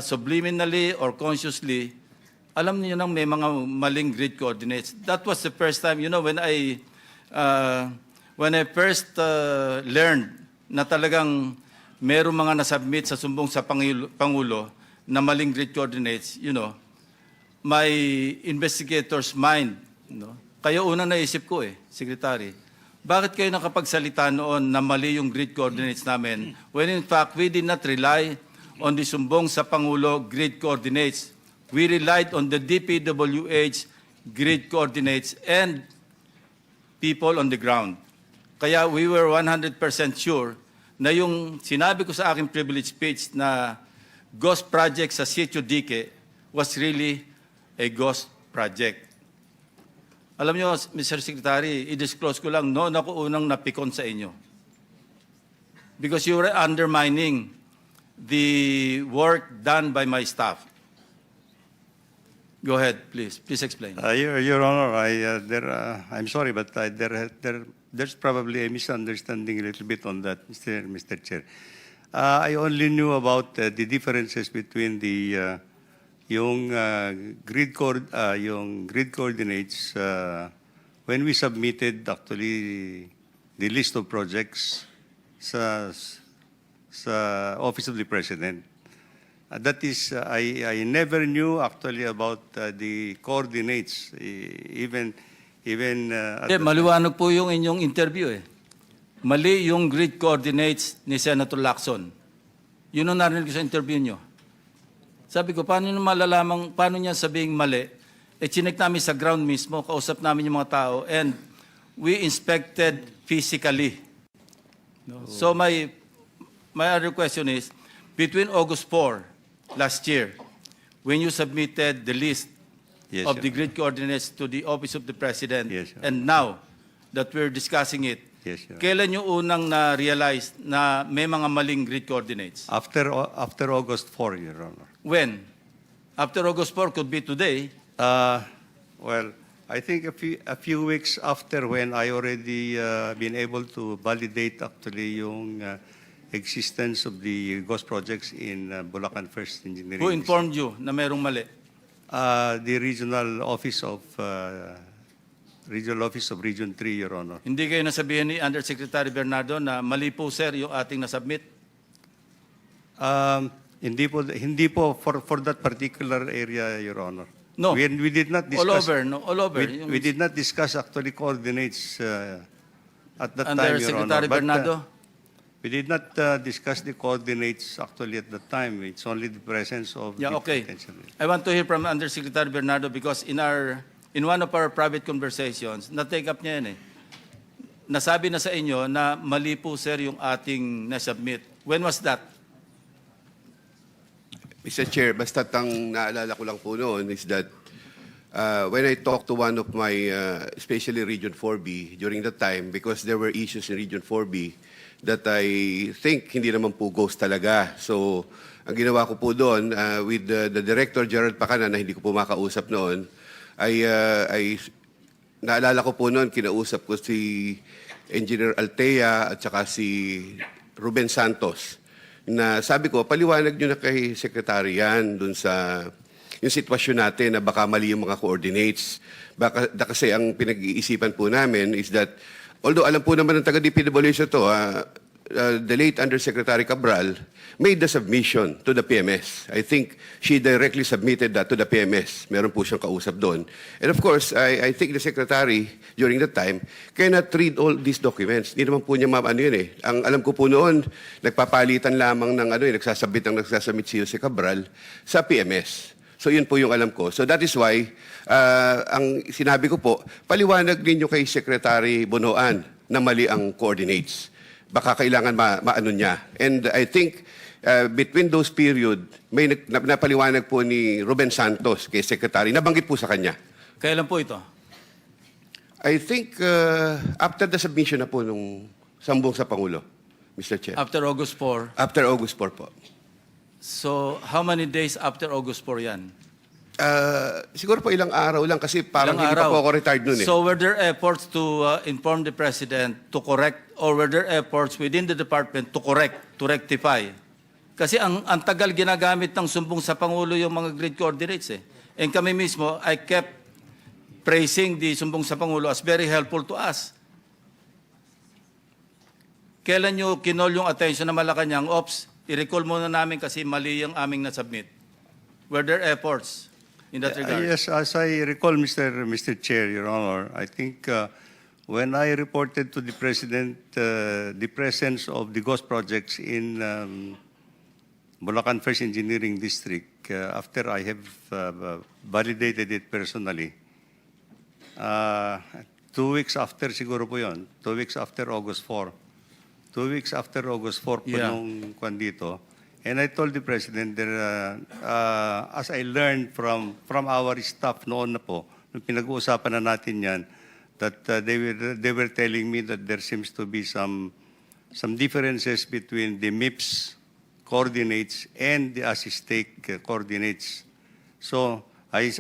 subliminally or consciously, alam niyo nang may mga maling grid coordinates. That was the first time, you know, when I first learned na talagang merong mga nasubmit sa sumbong sa Pangulo na maling grid coordinates, you know, my investigator's mind, no? Kaya unang naisip ko Secretary, bakit kayo nakapagsalita noon na mali yung grid coordinates namin when in fact we did not rely on the sumbong sa Pangulo grid coordinates. We relied on the DPWH grid coordinates and people on the ground. Kaya we were 100% sure na yung sinabi ko sa aking privilege speech na ghost project sa Sitio Dique was really a ghost project. Alam nyo, Mr. Secretary, i-disclose ko lang, noon ako unang napikon sa inyo. Because you were undermining the work done by my staff. Go ahead, please. Please explain. Your Honor, I'm sorry, but there's probably a misunderstanding a little bit on that, Mr. Chair. I only knew about the differences between the yung grid coordinates when we submitted actually the list of projects sa Office of the President. That is, I never knew actually about the coordinates, even maliwanag po yung inyong interview Mali yung grid coordinates ni Senator Lacson. Yun ang narinig ko sa interview nyo. Sabi ko, paano niya sabing mali? Chinek namin sa ground mismo, kausap namin yung mga tao, and we inspected physically. No? So my other question is, between August 4 last year, when you submitted the list of the grid coordinates to the Office of the President, and now that we're discussing it, kailan nyo unang na-realize na may mga maling grid coordinates? After August 4, Your Honor. When? After August 4 could be today. Well, I think a few weeks after when I already been able to validate actually yung existence of the ghost projects in Bulacan First Engineering. Who informed you na mayroong mali? The Regional Office of Region 3, Your Honor. Hindi kayo nasabihan ni Undersecretary Bernardo na mali po, sir, yung ating nasubmit? Hindi po for that particular area, Your Honor. No. We did not discuss. All over, no? All over. We did not discuss actually coordinates at that time, Your Honor. Undersecretary Bernardo? We did not discuss the coordinates actually at that time. It's only the presence of the potential. I want to hear from Undersecretary Bernardo because in one of our private conversations, na-take up niya yan Nasabi na sa inyo na mali po, sir, yung ating na-submit. When was that? Mr. Chair, basta naalala ko lang po noon is that when I talked to one of my, especially Region 4B, during that time, because there were issues in Region 4B that I think hindi naman po ghost talaga. So, ang ginawa ko po doon, with the Director, Gerald Pacana, na hindi ko po makausap noon, ay naalala ko po noon, kinausap ko si Engineer Altea at saka si Ruben Santos, na sabi ko, paliwanag nyo na kay Secretary yan dun sa yung sitwasyon natin na baka mali yung mga coordinates. Kasi ang pinag-iisipan po namin is that, although alam po naman ng taga-DPWH to, the late Undersecretary Cabral made the submission to the PMS. I think she directly submitted that to the PMS. Meron po siyang kausap doon. And of course, I think the Secretary, during that time, cannot read all these documents. Hindi naman po niya yun Ang alam ko po noon, nagpapalitan lamang ng nagsasabit si Jose Cabral sa PMS. So yun po yung alam ko. So that is why, ang sinabi ko po, paliwanag ninyo kay Secretary Bonoan na mali ang coordinates. Baka kailangan maano niya. And I think between those period, may napaliwanag po ni Ruben Santos kay Secretary. Nabanggit po sa kanya. Kailan po ito? I think after the submission na po nung sambong sa Pangulo, Mr. Chair. After August 4? After August 4 po. So, how many days after August 4 yan? Siguro po ilang araw lang kasi parang hindi pa po ako retired noon So were there efforts to inform the President to correct, or were there efforts within the department to correct, to rectify Kasi ang tagal ginagamit ng sumbong sa Pangulo yung mga grid coordinates eh. And kami mismo, I kept praising the sumbong sa Pangulo as very helpful to us. Kailan nyo kinol yung attention na Malacanang, Ops, i-recall muna namin kasi mali yung aming nasubmit. Were there efforts in that regard? Yes, as I recall, Mr. Chair, Your Honor, I think when I reported to the President the presence of the ghost projects in Bulacan First Engineering District, after I have validated it personally, 2 weeks after siguro po yun, 2 weeks after August 4, 2 weeks after August 4 po Yeah. nung kwan dito, and I told the President that as I learned from our staff noon na po, nung pinag-uusapan na natin yan, that they were telling me that there seems to be some differences between the MIPS coordinates and the ASISTEC coordinates. So I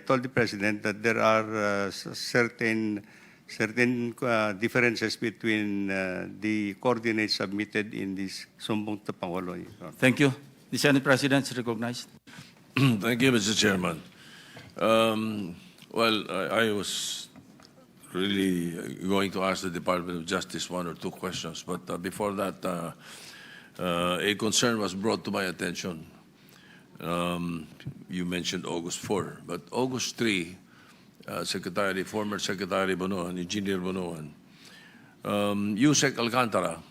told the President that there are certain differences between the coordinates submitted in this Sumbong to Pangulo. Thank you. The Senate President is recognized. Thank you, Mr. Chairman. Well, I was really going to ask the Department of Justice 1 or 2 questions, but before that, a concern was brought to my attention. You mentioned August 4, but August 3, former Secretary Bonoan, Engineer Bonoan, Yusek Alcantara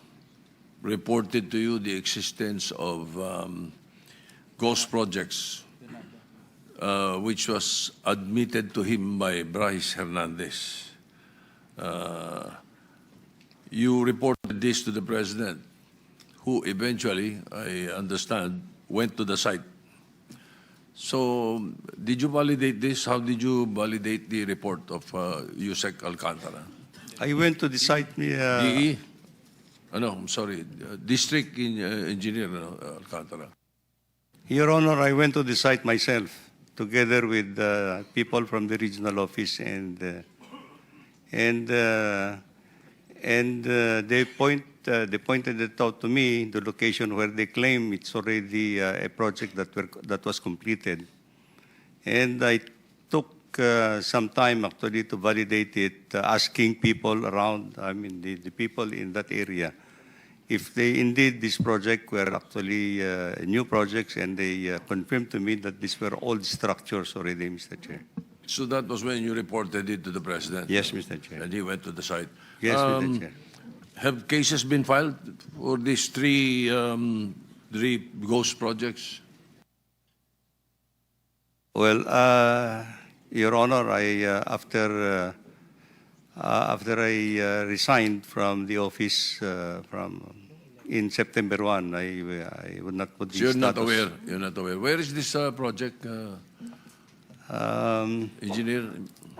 reported to you the existence of ghost projects, which was admitted to him by Bryce Hernandez. You reported this to the President, who eventually, I understand, went to the site. So, did you validate this? How did you validate the report of Yusek Alcantara? I went to the site. DE? No, I'm sorry. District Engineer Alcantara. Your Honor, I went to the site myself, together with people from the regional office, and they pointed it out to me, the location where they claim it's already a project that was completed. And I took some time actually to validate it, asking people around, I mean the people in that area, if they indeed this project were actually new projects, and they confirmed to me that these were old structures already, Mr. Chair. So that was when you reported it to the President? Yes, Mr. Chair. And he went to the site? Yes, Mr. Chair. Have cases been filed for these three ghost projects? Well, Your Honor, after I resigned from the office in September 1, I would not put the So you're not status. aware? You're not aware. Where is this project, Engineer?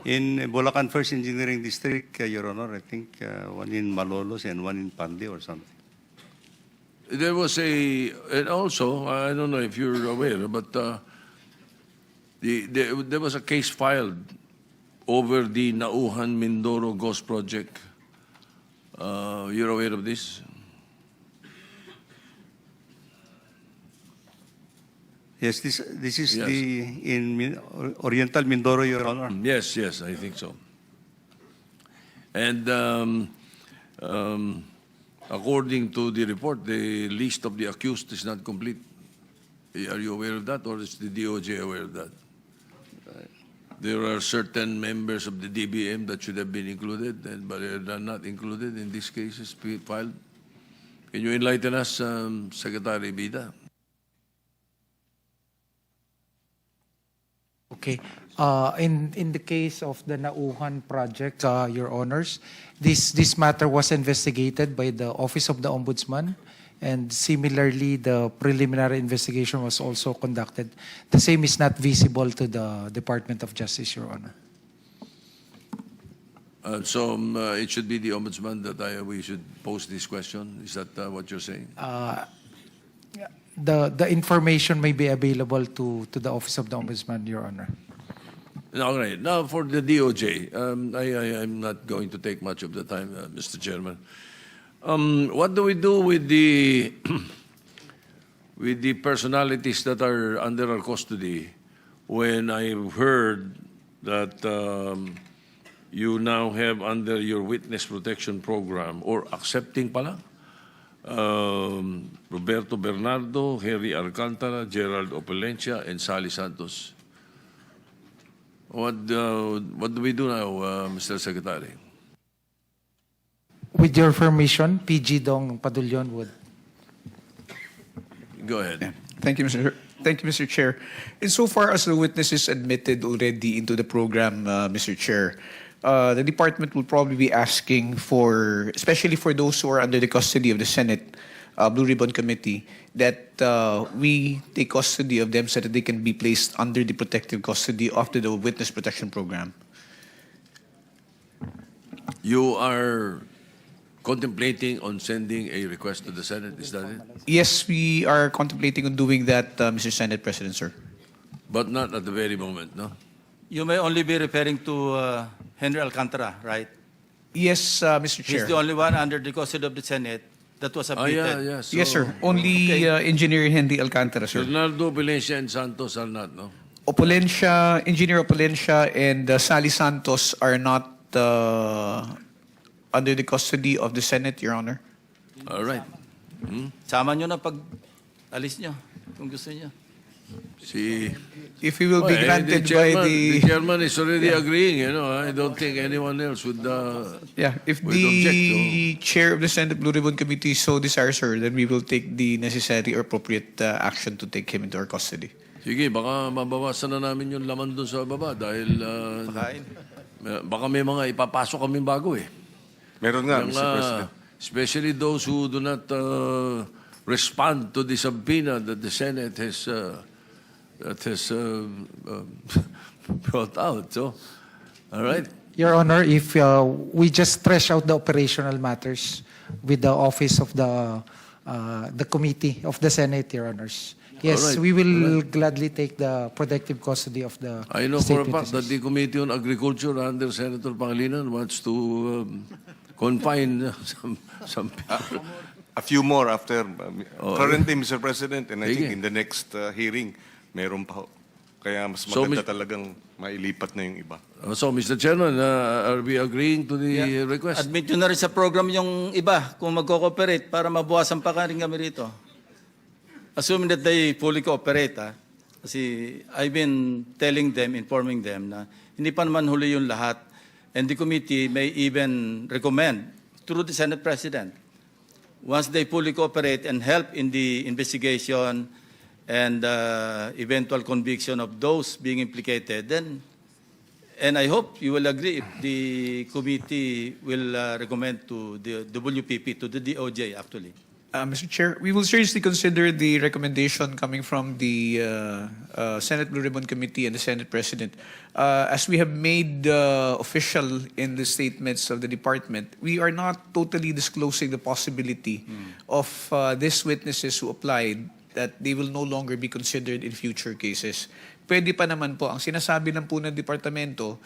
In Bulacan First Engineering District, Your Honor, I think one in Malolos and one in Pandi or something. There was and also, I don't know if you're aware, but there was a case filed over the Nauhan Mindoro Ghost Project. You're aware of this? Yes, this is Yes. in Oriental Mindoro, Your Honor. Yes, yes, I think so. And according to the report, the list of the accused is not complete. Are you aware of that, or is the DOJ aware of that? There are certain members of the DBM that should have been included, but they are not included in these cases filed. Can you enlighten us, Secretary Bida? Okay. In the case of the Nauhan project, Your Honors, this matter was investigated by the Office of the Ombudsman, and similarly, the preliminary investigation was also conducted. The same is not visible to the Department of Justice, Your Honor. So it should be the Ombudsman that we should pose this question. Is that what you're saying? The information may be available to the Office of the Ombudsman, Your Honor. All right. Now for the DOJ, I'm not going to take much of the time, Mr. Chairman. What do we do with the with the personalities that are under our custody when I've heard that you now have under your witness protection program, or accepting pala, Roberto Bernardo, Harry Alcantara, Gerald Opalencia, and Sally Santos. What do we do now, Mr. Secretary? With your permission, PG Dong Padulyon would. Go ahead. Thank you, Mr. Chair. Insofar as the witnesses admitted already into the program, Mr. Chair, the department will probably be asking for, especially for those who are under the custody of the Senate Blue Ribbon Committee, that we take custody of them so that they can be placed under the protective custody of the Witness Protection Program. You are contemplating on sending a request to the Senate, is that it? Yes, we are contemplating on doing that, Mr. Senate President, sir. But not at the very moment, no? You may only be referring to Henry Alcantara, right? Yes, Mr. Chair. He's the only one under the custody of the Senate that was Ah, submitted. yeah. So Yes, sir. Only Engineer Henry Alcantara, sir. Bernardo, Valencia, and Santos are not, no? Opulencia, Engineer Opulencia, and Sally Santos are not under the custody of the Senate, Your Honor. All right. Sama nyo na pag alis nyo, kung gusto nyo. See, If we will be granted the by chairman, the the... chairman is already agreeing, you know. I don't think anyone else would Yeah, if would the chair of the Senate Blue Ribbon Committee so desires, sir, then we will take the necessary or appropriate action to take him into our custody. Sige, baka mabawasan na namin yung laman doon sa baba dahil Pakain. baka may mga ipapasok kami bago eh. Meron nga, Yung, Mr. President. especially those who do not respond to the subpoena that the Senate has brought out. So, all right. Your Honor, if we just thresh out the operational matters with the office of the committee of the Senate, Your Honors. Yes, Alright, we will gladly take the protective custody of the I know state for a fact that witnesses. the Committee on Agriculture under Senator Pangilinan wants to confine some people. A few more after. Currently, Mr. President, and I Sige. think in the next hearing, meron pa ho. Kaya mas So, maganda talagang mailipat na yung iba. So, Mr. Chairman, are we agreeing to the request? Admit nyo na rin sa program yung iba kung magko-cooperate para mabuwasan pa rin kami rito. Assuming that they fully cooperate, kasi I've been telling them, informing them na hindi pa naman huli yung lahat. And the committee may even recommend through the Senate President, once they fully cooperate and help in the investigation and eventual conviction of those being implicated, then, and I hope you will agree if the committee will recommend to the WPP, to the DOJ actually. Mr. Chair, we will seriously consider the recommendation coming from the Senate Blue Ribbon Committee and the Senate President. As we have made official in the statements of the department, we are not totally disclosing the possibility of these witnesses who applied that they will no longer be considered in future cases. Pwede pa naman po, ang sinasabi lang po ng departamento,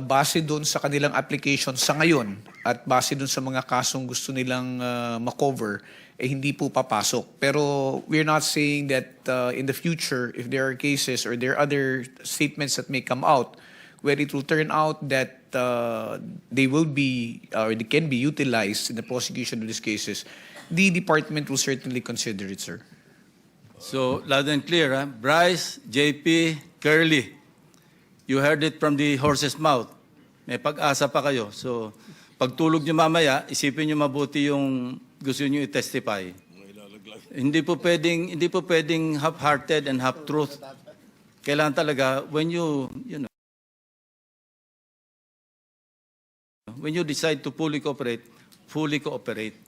base doon sa kanilang application sa ngayon at base doon sa mga kasong gusto nilang makover, hindi po papasok. Pero we're not saying that in the future, if there are cases or there are other statements that may come out where it will turn out that they will be or they can be utilized in the prosecution of these cases, the department will certainly consider it, sir. So, loud and clear, Bryce, JP, Curly, you heard it from the horse's mouth. May pag-asa pa kayo. So, pagtulog nyo mamaya, isipin nyo mabuti yung gusto nyo i-testify. Hindi po pwedeng half-hearted and half-truth. Kailangan talaga, when you know, when you decide to fully cooperate, fully cooperate.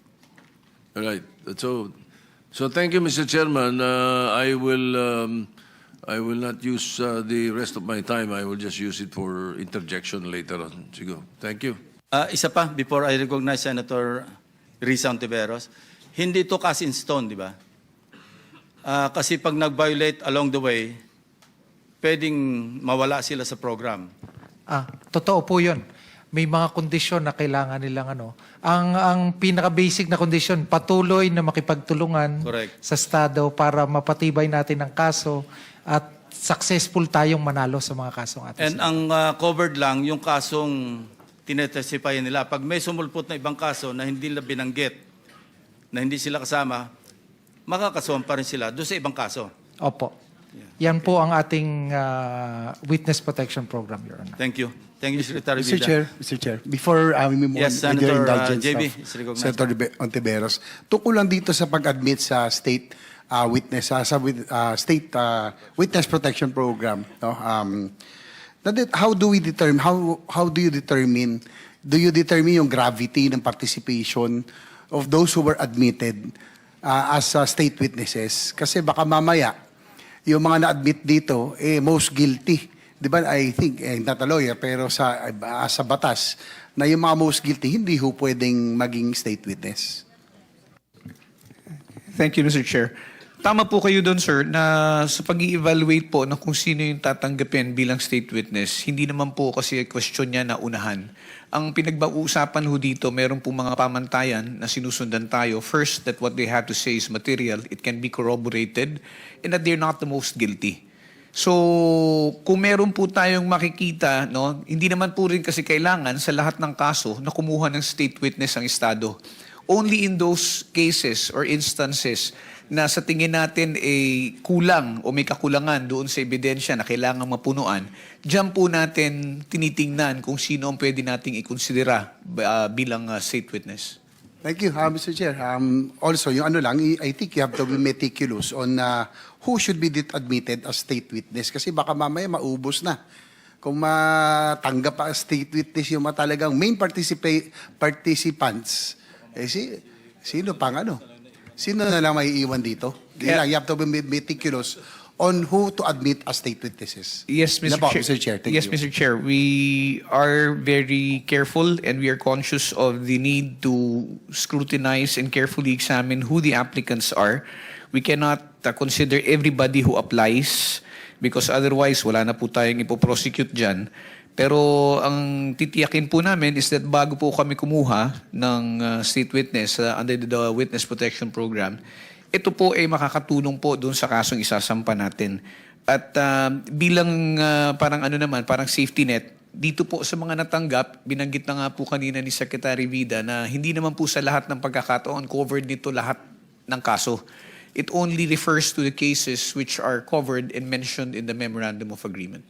All right. So thank you, Mr. Chairman. I will not use the rest of my time. I will just use it for interjection later on. Sigo. Thank you. Isa pa, before I recognize Senator Risa Ontiveros, hindi to cast in stone, di ba? Kasi pag nag-violate along the way, pwedeng mawala sila sa program. Totoo po yun. may mga kondisyon na kailangan nilang ang pinaka-basic na kondisyon, patuloy na makipagtulungan Correct. sa Estado para mapatibay natin ang kaso at successful tayong manalo sa mga kasong atin. And ang covered lang yung kasong tinetestify nila. Pag may sumulpot na ibang kaso na hindi nila binanggit, na hindi sila kasama, makakasuhan pa rin sila doon sa ibang kaso. Opo. Yan po ang ating Witness Protection Program, Your Honor. Thank you. Thank you, Secretary Mr. Vida. Mr. Chair, before we move Yes, on with your Senator, indulgence JB of is recognized. Senator Ontiveros, tungkol lang dito sa pag-admit sa state witness, state witness protection program. No? How do we determine, how do you determine yung gravity ng participation of those who were admitted as state witnesses? Kasi baka mamaya, yung mga na-admit dito, most guilty. Di ba? I think, not a lawyer, pero sa batas, na yung mga most guilty, hindi ho pwedeng maging state witness. Thank you, Mr. Chair. Tama po kayo doon, sir, na sa pag-i-evaluate po na kung sino yung tatanggapin bilang state witness, hindi naman po kasi question niya na unahan. Ang pinagba-uusapan ho dito, meron po mga pamantayan na sinusundan tayo. First, that what they have to say is material, it can be corroborated, and that they're not the most guilty. So, kung meron po tayong makikita, no, hindi naman po rin kasi kailangan sa lahat ng kaso na kumuha ng state witness ang Estado. Only in those cases or instances na sa tingin natin kulang o may kakulangan doon sa ebidensya na kailangan mapunuan, diyan po natin tinitingnan kung sino ang pwede nating ikonsidera bilang state witness. Thank you, Mr. Chair. Also, yung I think you have to be meticulous on who should be admitted as state witness kasi baka mamaya maubos na. Kung matanggap pa as state witness yung talagang main participants, sino pang Sino na lang may iwan dito? Yeah. You have to be meticulous on who to admit as state witnesses. Yes, Mr. Yan po, Chair. Mr. Chair. Thank yes, you. Mr. Chair. We are very careful and we are conscious of the need to scrutinize and carefully examine who the applicants are. We cannot consider everybody who applies because otherwise wala na po tayong ipoprosecute dyan. Pero ang titiyakin po namin is that bago po kami kumuha ng state witness under the Witness Protection Program, ito po ay makakatulong po doon sa kasong isasampa natin. At bilang parang safety net, dito po sa mga natanggap, binanggit na nga po kanina ni Secretary Vida na hindi naman po sa lahat ng pagkakataon covered nito lahat ng kaso. It only refers to the cases which are covered and mentioned in the Memorandum of Agreement.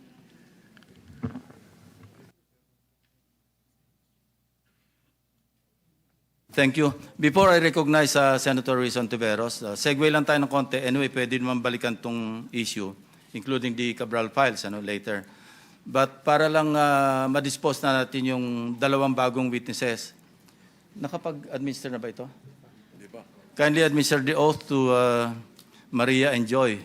Thank you. Before I recognize Senator Ruiz Ontiveros, segue lang tayo ng konti. Anyway, pwede naman balikan tong issue, including the Cabral files later. But para lang ma-dispose na natin yung dalawang bagong witnesses, nakapag-administer na ba ito? Hindi pa. Kindly administer the oath to Maria and Joy.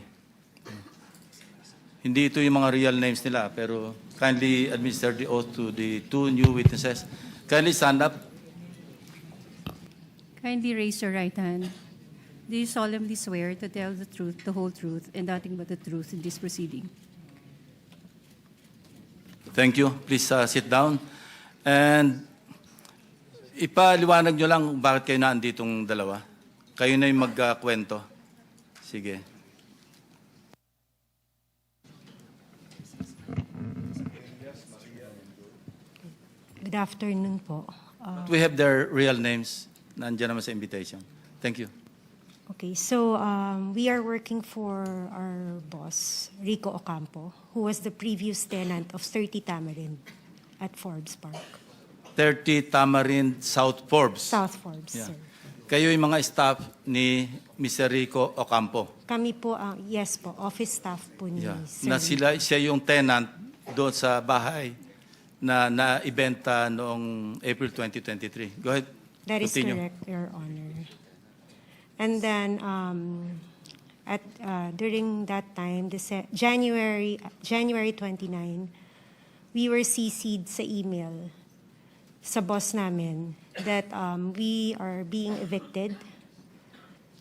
Hindi ito yung mga real names nila, pero kindly administer the oath to the two new witnesses. Kindly stand up. Kindly raise your right hand. Do you solemnly swear to tell the truth, the whole truth, and nothing but the truth in this proceeding? Thank you. Please sit down. And ipaliwanag nyo lang kung bakit kayo naanditong dalawa. Kayo na yung magkwento. Sige. Good afternoon po. We have their real names. Nandiyan naman sa invitation. Thank you. Okay, so we are working for our boss, Rico Ocampo, who was the previous tenant of 30 Tamarind at Forbes Park. 30 Tamarind South Forbes. South Forbes, Yeah. sir. Kayo yung mga staff ni Mr. Rico Ocampo. Kami po, yes po, office staff po ni Yeah. Sir. Na siya yung tenant doon sa bahay na naibenta noong April 2023. Go ahead. That is Continue. correct, Your Honor. And then, during that time, January 29, we were CC'd sa email sa boss namin that we are being evicted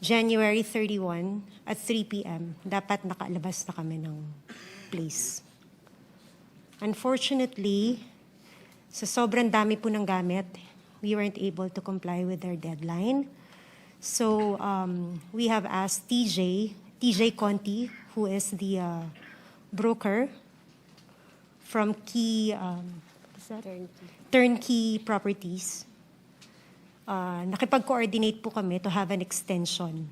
January 31 at 3 p.m. Dapat nakalabas na kami ng place. Unfortunately, Sa sobrang dami po ng gamit, we weren't able to comply with their deadline. So we have asked TJ Conti, who is the broker from Turnkey Properties. Nakipag-coordinate po kami to have an extension.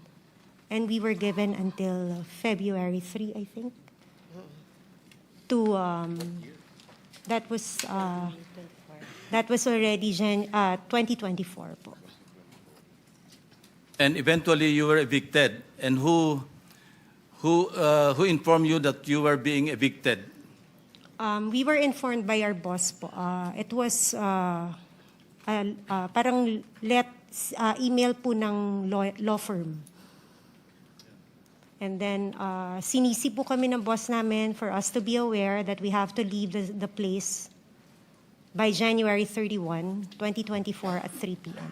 And we were given until February 3, I think. That was already 2024 po. And eventually you were evicted. And who informed you that you were being evicted? We were informed by our boss po. It was parang email po ng law firm. And then sinisi po kami ng boss namin for us to be aware that we have to leave the place by January 31, 2024 at 3 p.m.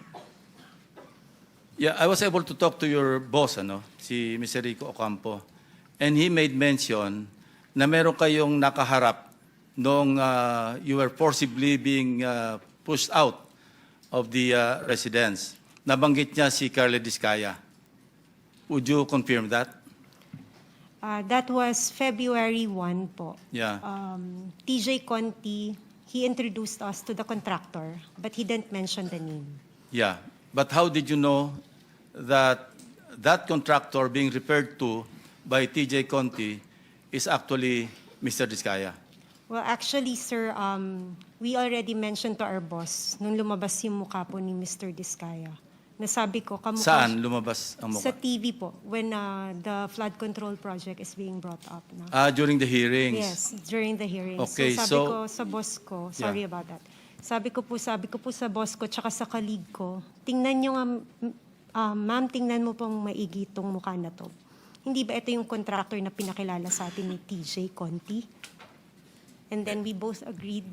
Yeah, I was able to talk to your boss, si Mr. Rico Ocampo. And he made mention na meron kayong nakaharap nung you were forcibly being pushed out of the residence. Nabanggit niya si Carla Discaya. Would you confirm that? That was February 1 po. Yeah. TJ Conti, he introduced us to the contractor, but he didn't mention the name. Yeah. But how did you know that that contractor being referred to by TJ Conti is actually Mr. Discaya? Well, actually, sir, we already mentioned to our boss nung lumabas yung mukha po ni Mr. Discaya. Nasabi ko, kamukha Saan lumabas ang sa mukha? TV po, when the flood control project is being brought up. No? During the hearings. Yes, during the hearings. Okay, so sabi so- ko sa boss ko, sorry about that. Sabi ko po sa boss ko, tsaka sa colleague ko, tingnan nyo nga, ma'am, tingnan mo pong maigi itong mukha na to. Hindi ba ito yung contractor na pinakilala sa atin ni TJ Conti? And then we both agreed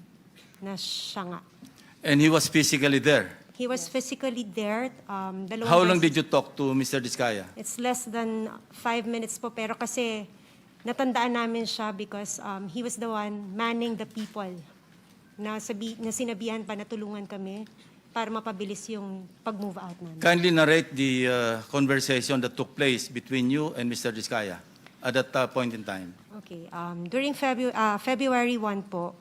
na siya nga. And he was physically there. He was physically there. How long did you talk to Mr. Discaya? It's less than 5 minutes po, pero kasi natandaan namin siya because he was the one manning the people na sinabihan pa na tulungan kami para mapabilis yung pag-move out namin. Kindly narrate the conversation that took place between you and Mr. Discaya at that point in time. Okay. During February 1 po,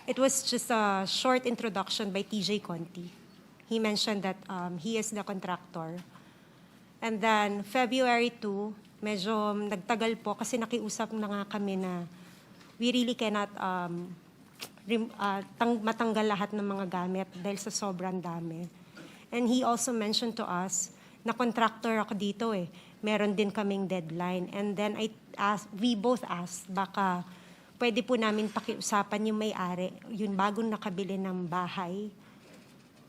it was just a short introduction by TJ Conti. He mentioned that he is the contractor. And then February 2, medyo nagtagal po kasi nakiusap na nga kami na we really cannot matanggal lahat ng mga gamit dahil sa sobrang dami. And he also mentioned to us na contractor ako dito eh. Meron din kaming deadline. And then we both asked, baka pwede po namin pakiusapan yung may-ari, yung bagong nakabili ng bahay.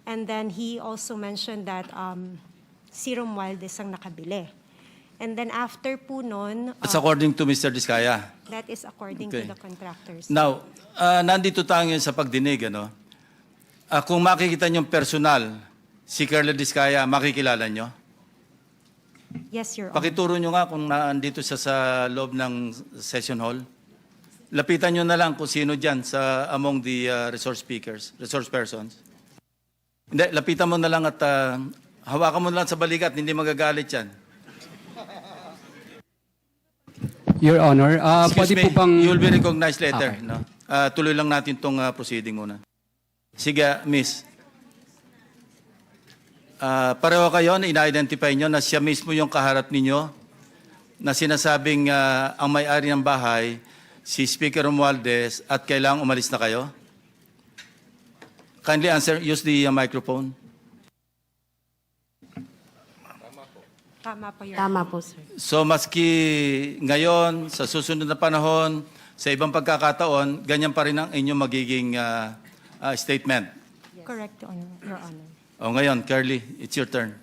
And then he also mentioned that si Romualdez ang nakabili. And then after po nun, That's according to Mr. Discaya. that is according Okay. to the contractors. Now, nandito tayo ngayon sa pagdinig, kung makikita niyong personal, si Carla Discaya, makikilala niyo? Yes, Your Honor. Pakituro niyo nga kung naandito siya sa loob ng session hall. Lapitan niyo na lang kung sino dyan among the resource persons. Hindi, lapitan mo na lang at hawakan mo na lang sa balikat, hindi magagalit yan. Your Honor, Excuse pwede me, po bang... you'll be recognized later. Okay. No? Tuloy lang natin itong proceeding muna. Sige, Miss. Pareho kayo na ina-identify nyo na siya mismo yung kaharap ninyo na sinasabing ang may-ari ng bahay, si Speaker Romualdez, at kailangang umalis na kayo? Kindly answer, use the microphone. Tama po, Your Tama po, sir. So maski ngayon, sa susunod na panahon, sa ibang pagkakataon, ganyan pa rin ang inyong magiging statement. Correct, Your Honor. O ngayon, Curly, it's your turn.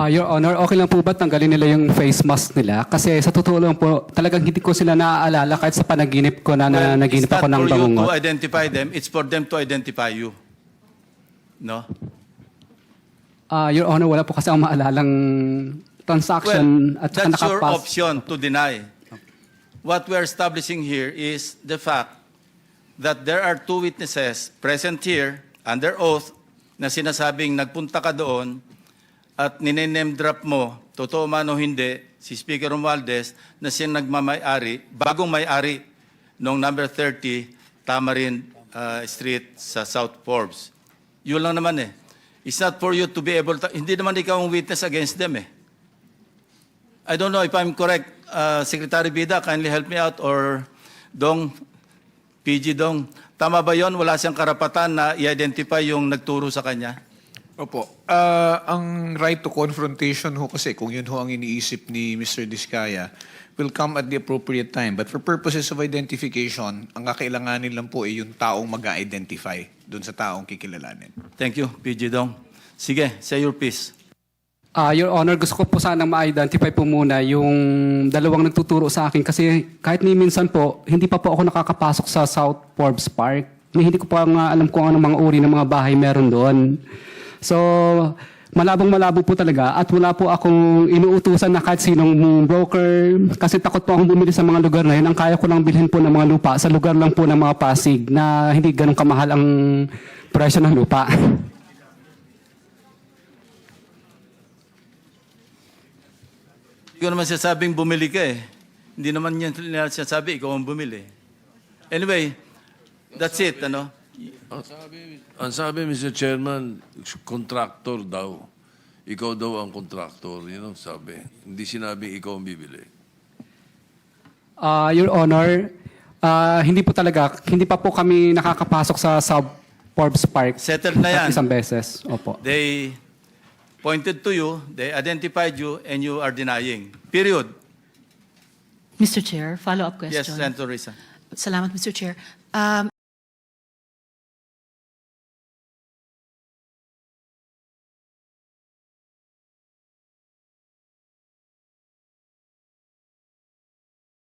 Your Honor, okay lang po ba tanggalin nila yung face mask nila? Kasi sa totoo lang po, talagang hindi ko sila naaalala kahit sa panaginip ko na naginip ako ng It's not for you to bangungot. identify them, it's for them to identify you. No? Your Honor, wala po kasi akong maalalang transaction at saka that's your nakapas. option to deny. What we're establishing here is the fact that there are two witnesses present here under oath na sinasabing nagpunta ka doon at nine-name drop mo, totoo man o hindi, si Speaker Romualdez na siya nagmamay-ari, bagong may-ari noong number 30 Tamarind Street sa South Forbes. Yun lang naman eh. It's not for you to be able to, hindi naman ikaw ang witness against them eh. I don't know if I'm correct. Secretary Bida, kindly help me out, or Dong, PG Dong. Tama ba yon? Wala siyang karapatan na i-identify yung nagturo sa kanya? Opo. Ang right to confrontation ho kasi, kung yun ho ang iniisip ni Mr. Diskaya, will come at the appropriate time. But for purposes of identification, ang kakailanganin lang po ay yung taong mag-identify dun sa taong kikilalanin. Thank you, PG Dong. Sige, say your piece. Your Honor, gusto ko po sanang ma-identify po muna yung dalawang nagtuturo sa akin kasi kahit ni minsan po, hindi pa po ako nakakapasok sa South Forbes Park. Hindi ko pa nga alam kung anong mga uri ng mga bahay meron doon. So, malabong-malabo po talaga at wala po akong inuutusan na kahit sinong broker kasi takot po akong bumili sa mga lugar na yun. Ang kaya ko lang bilhin po ng mga lupa sa lugar lang po ng mga Pasig na hindi ganun kamahal ang presyo ng lupa. Hindi ko naman sasabing bumili ka eh. Hindi naman yan sinasabi, ikaw ang bumili. Anyway, that's it, ano? Ang sabi, Mr. Chairman, contractor daw. Ikaw daw ang contractor. Yun ang sabi. Hindi sinabing ikaw ang bibili. Your Honor, hindi pa po kami nakakapasok sa South Forbes Park. Settled na yan. Isang beses. Opo. They pointed to you, they identified you, and you are denying. Period. Mr. Chair, follow-up Yes, question. Senator Risa. Salamat, Mr. Chair.